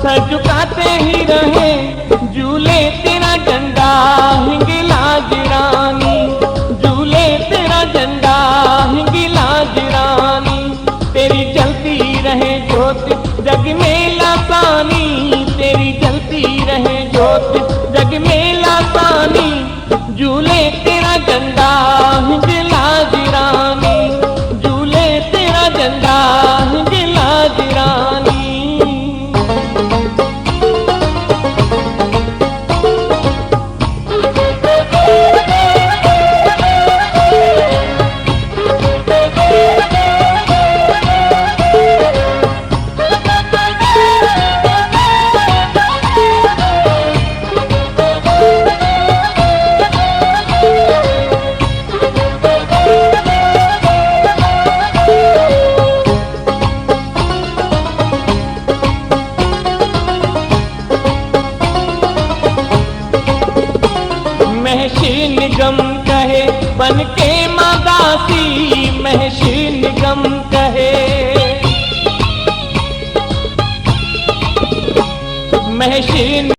Sir झुकाते ही रहे, झूले तेरा झंडा हिंगलाज रानी, झूले तेरा झंडा हिंगलाज रानी। तेरी जलती रहे ज्योत जग में लासानी, तेरी जलती रहे ज्योत जग में लासानी, झूले तेरा झंडा हिंगलाज रानी, झूले तेरा झंडा हिंगलाज रानी। महर्षि निगम कहे बन के माँ दासी, महर्षि निगम कहे, महर्षि